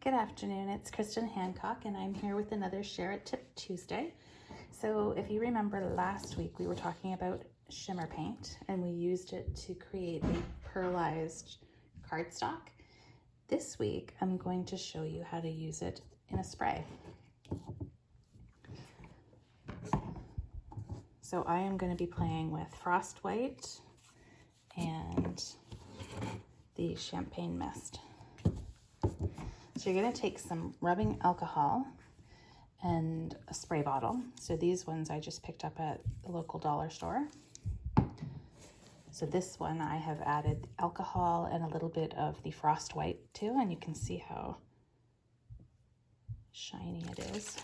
Good afternoon, it's Kristen Hancock and I'm here with another Share It Tip Tuesday. So if you remember last week we were talking about shimmer paint and we used it to create a pearlized cardstock. This week I'm going to show you how to use it in a spray. So I am going to be playing with Frost White and the Champagne Mist. So you're going to take some rubbing alcohol and a spray bottle. So these ones I just picked up at the local dollar store. So this one I have added alcohol and a little bit of the Frost White too, and you can see how shiny it is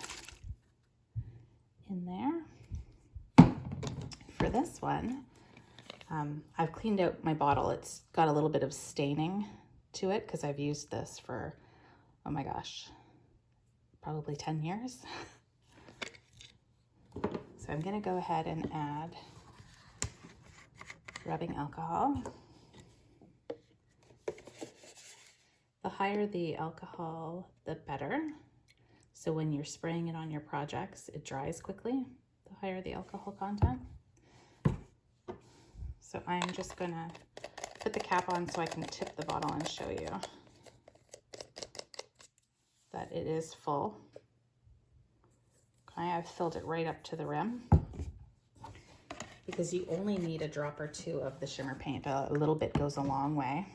in there. For this one, I've cleaned out my bottle. It's got a little bit of staining to it because I've used this for, oh my gosh, probably 10 years. So I'm gonna go ahead and add rubbing alcohol. The higher the alcohol, the better. So when you're spraying it on your projects, it dries quickly, the higher the alcohol content. So I'm just gonna put the cap on so I can tip the bottle and show you that it is full. Okay, I've filled it right up to the rim because you only need a drop or two of the shimmer paint. A little bit goes a long way.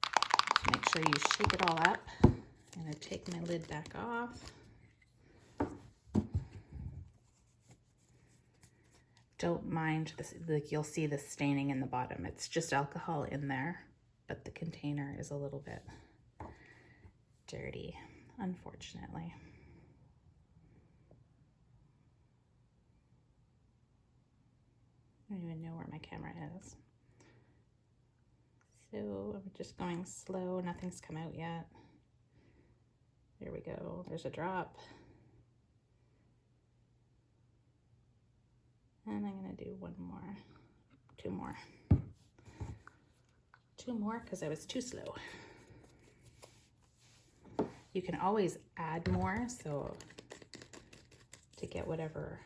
So make sure you shake it all up. I'm gonna take my lid back off. Don't mind this, like you'll see the staining in the bottom. It's just alcohol in there, but the container is a little bit dirty, unfortunately. I don't even know where my camera is. So I'm just going slow, nothing's come out yet. There we go, there's a drop. And I'm gonna do one more, two more because I was too slow. You can always add more, so to get whatever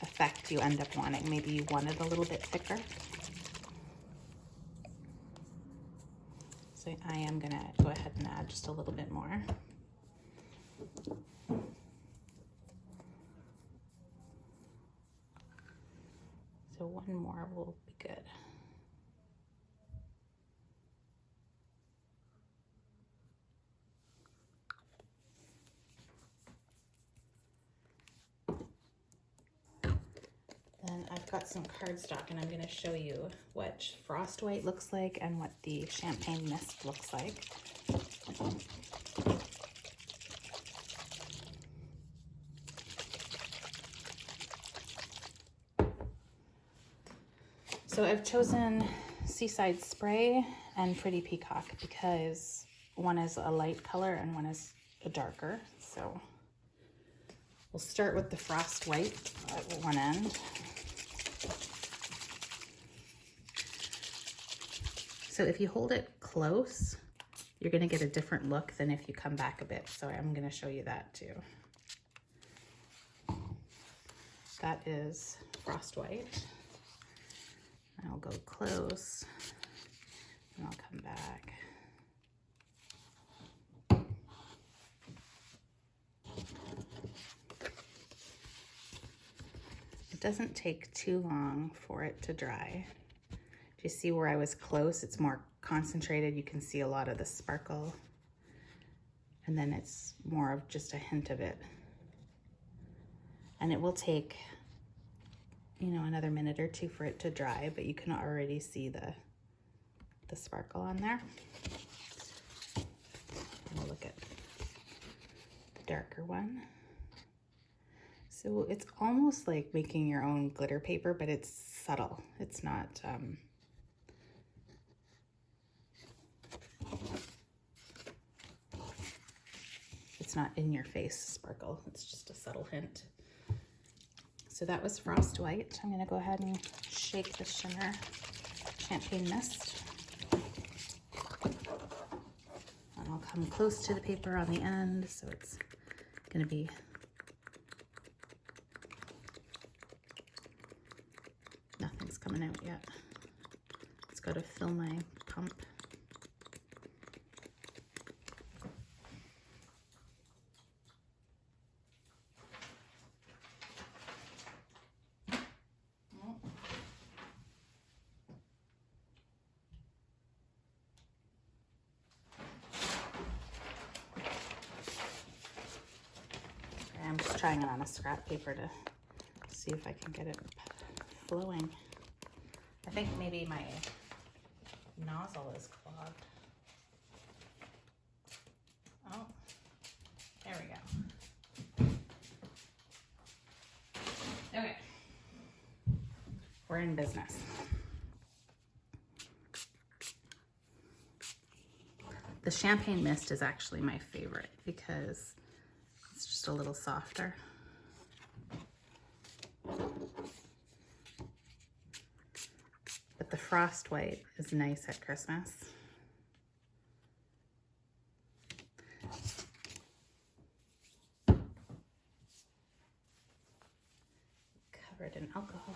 effect you end up wanting. Maybe you want it a little bit thicker. So I am gonna go ahead and add just a little bit more. So one more will be good. Then I've got some cardstock and I'm going to show you what Frost White looks like and what the Champagne Mist looks like. So I've chosen Seaside Spray and Pretty Peacock because one is a light color and one is a darker. So we'll start with the Frost White at one end. So if you hold it close, you're going to get a different look than if you come back a bit. So I'm going to show you that too. That is Frost White. I'll go close and I'll come back. It doesn't take too long for it to dry. Do you see where I was close? It's more concentrated. You can see a lot of the sparkle. And then it's more of just a hint of it. And it will take, you know, another minute or two for it to dry, but you can already see the sparkle on there. We'll look at the darker one. So it's almost like making your own glitter paper, but it's subtle. It's not, it's not in your face sparkle. It's just a subtle hint. So that was Frost White. I'm gonna go ahead and shake the Shimmer Champagne Mist. come close to the paper on the end, so it's going to be nothing's coming out yet. It's got to fill my pump. I'm just trying it on a scrap paper to see if I can get it flowing. I think maybe my nozzle is clogged. Oh, there we go. Okay, we're in business. The champagne mist is actually my favorite because it's just a little softer. But the frost white is nice at Christmas. Covered in alcohol.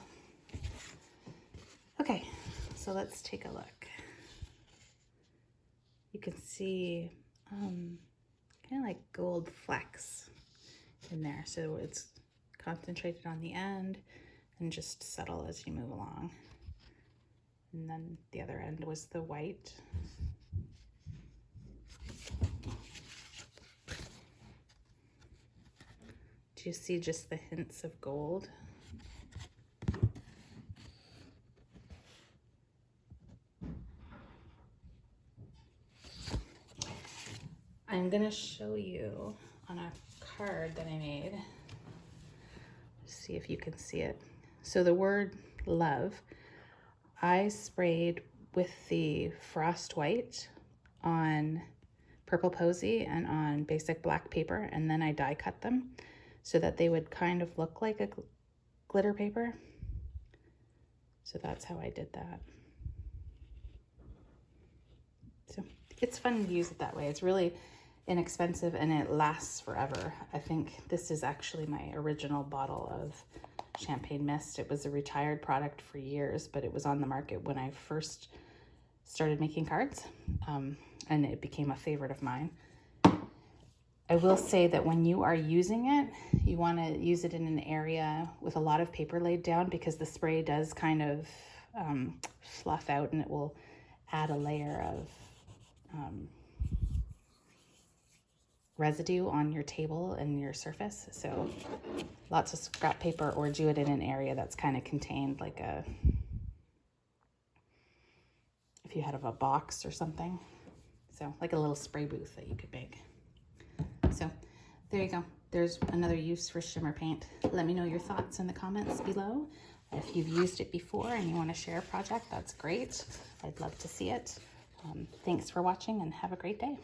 Okay, so let's take a look. You can see kind of like gold flecks in there. So it's concentrated on the end and just subtle as you move along. And then the other end was the white. Do you see just the hints of gold? I'm gonna show you on a card that I made. See if you can see it. So the word love, I sprayed with the frost white on purple posy and on basic black paper, and then I die cut them so that they would kind of look like a glitter paper. So that's how I did that. So it's fun to use it that way. It's really inexpensive and it lasts forever. I think this is actually my original bottle of champagne mist. It was a retired product for years, but it was on the market when I first started making cards, and it became a favorite of mine. I will say that when you are using it, you want to use it in an area with a lot of paper laid down, because the spray does kind of fluff out and it will add a layer of residue on your table and your surface. So lots of scrap paper, or do it in an area that's kind of contained, like if you had a box or something. So like a little spray booth that you could make. So there you go. There's another use for shimmer paint. Let me know your thoughts in the comments below. If you've used it before and you want to share a project, that's great. I'd love to see it. Thanks for watching and have a great day.